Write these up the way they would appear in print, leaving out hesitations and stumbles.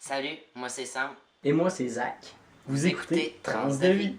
Salut, moi c'est Sam. Et moi, c'est Zach. Vous écoutez Trans de vie.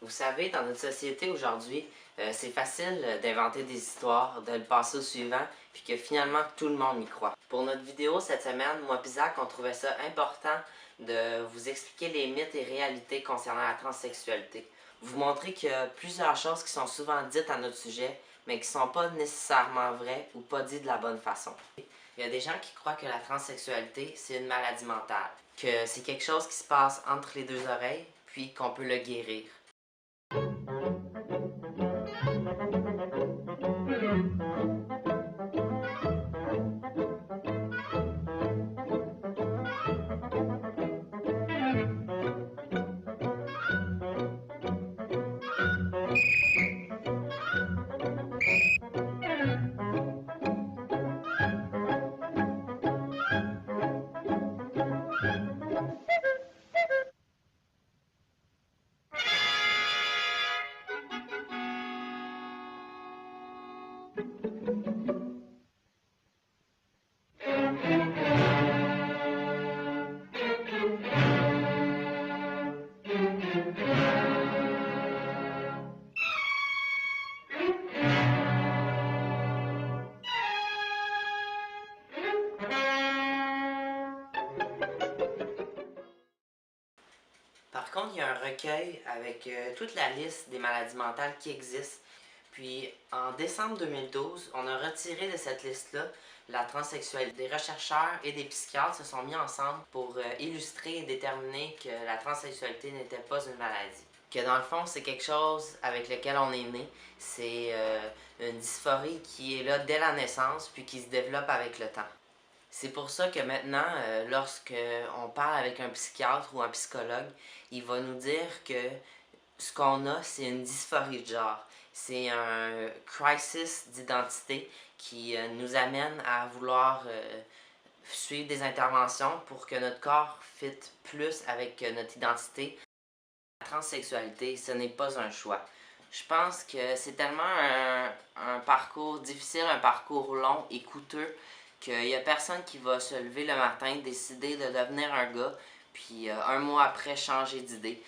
Vous savez, dans notre société aujourd'hui, c'est facile d'inventer des histoires, de le passer au suivant, puis que finalement tout le monde y croit. Pour notre vidéo cette semaine, moi et Zach, on trouvait ça important de vous expliquer les mythes et réalités concernant la transsexualité. Vous montrer qu'il y a plusieurs choses qui sont souvent dites à notre sujet, mais qui ne sont pas nécessairement vraies ou pas dites de la bonne façon. Il y a des gens qui croient que la transsexualité, c'est une maladie mentale, que c'est quelque chose qui se passe entre les deux oreilles, puis qu'on peut le guérir. Par contre, il y a un recueil avec toute la liste des maladies mentales qui existent. Puis, en décembre 2012, on a retiré de cette liste-là la transsexualité. Des chercheurs et des psychiatres se sont mis ensemble pour illustrer et déterminer que la transsexualité n'était pas une maladie. Que dans le fond, c'est quelque chose avec lequel on est né. C'est une dysphorie qui est là dès la naissance, puis qui se développe avec le temps. C'est pour ça que maintenant, lorsque on parle avec un psychiatre ou un psychologue, il va nous dire que ce qu'on a, c'est une dysphorie de genre. C'est un crisis d'identité qui nous amène à vouloir suivre des interventions pour que notre corps fitte plus avec notre identité. La transsexualité, ce n'est pas un choix. Je pense que c'est tellement un parcours difficile, un parcours long et coûteux qu'il n'y a personne qui va se lever le matin, décider de devenir un gars, puis un mois après changer d'idée.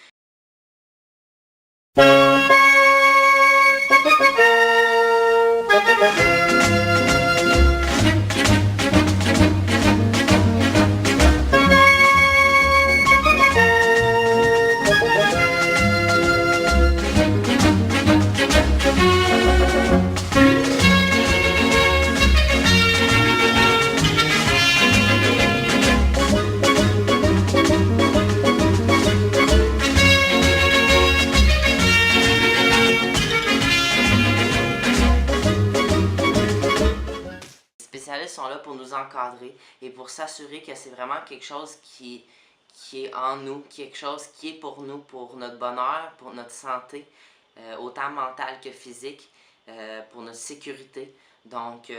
Les spécialistes sont là pour nous encadrer et pour s'assurer que c'est vraiment quelque chose qui est en nous, quelque chose qui est pour nous, pour notre bonheur, pour notre santé, autant mentale que physique, pour notre sécurité. Donc,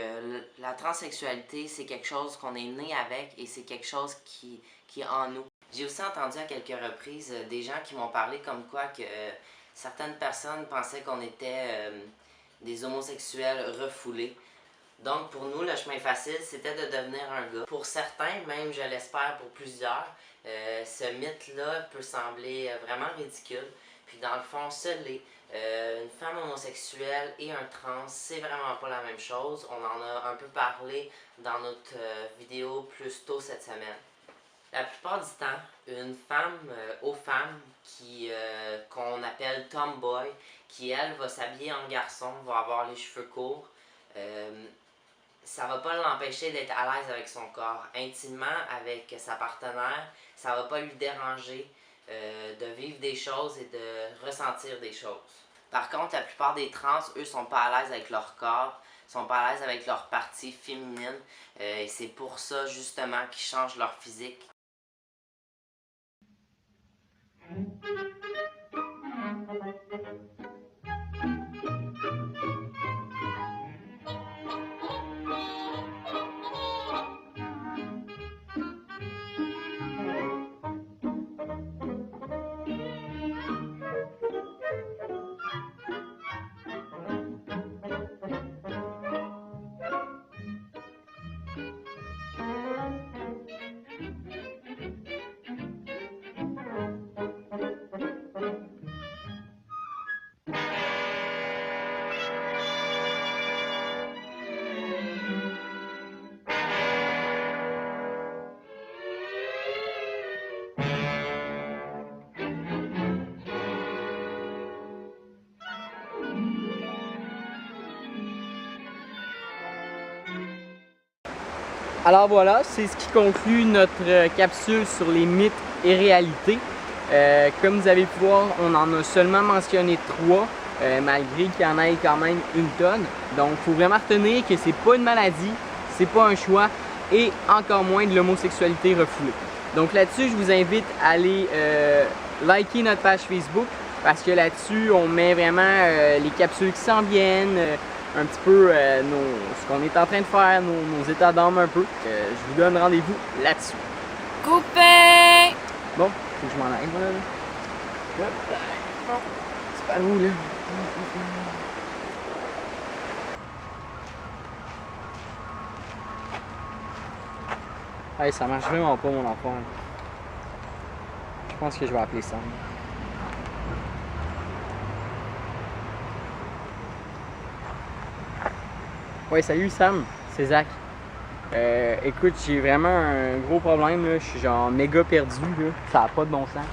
la transsexualité, c'est quelque chose qu'on est né avec et c'est quelque chose qui est en nous. J'ai aussi entendu à quelques reprises des gens qui m'ont parlé comme quoi que certaines personnes pensaient qu'on était des homosexuels refoulés. Donc, pour nous, le chemin facile, c'était de devenir un gars. Pour certains, même je l'espère pour plusieurs, ce mythe-là peut sembler vraiment ridicule. Puis dans le fond, ça l'est. Une femme homosexuelle et un trans, c'est vraiment pas la même chose. On en a un peu parlé dans notre vidéo plus tôt cette semaine. La plupart du temps, une femme aux femmes qu'on appelle tomboy, qui elle va s'habiller en garçon, va avoir les cheveux courts, ça va pas l'empêcher d'être à l'aise avec son corps. Intimement avec sa partenaire, ça va pas lui déranger de vivre des choses et de ressentir des choses. Par contre, la plupart des trans, eux, sont pas à l'aise avec leur corps, sont pas à l'aise avec leur partie féminine, et c'est pour ça justement qu'ils changent leur physique. Alors voilà, c'est ce qui conclut notre capsule sur les mythes et réalités. Comme vous avez pu voir, on en a seulement mentionné 3, malgré qu'il y en ait quand même une tonne. Donc il faut vraiment retenir que c'est pas une maladie, c'est pas un choix et encore moins de l'homosexualité refoulée. Donc là-dessus, je vous invite à aller liker notre page Facebook parce que là-dessus, on met vraiment les capsules qui s'en viennent, un petit peu ce qu'on est en train de faire, nos états d'âme un peu. Je vous donne rendez-vous là-dessus. Coupé! Bon, faut que je m'en aille, moi, là. Bon, c'est pas où, là? Hey, ça marche vraiment pas, mon enfant. Je pense que je vais appeler Sam. Ouais, salut Sam, c'est Zach. Écoute, j'ai vraiment un gros problème, là. Je suis genre méga perdu, là. Ça n'a pas de bon sens.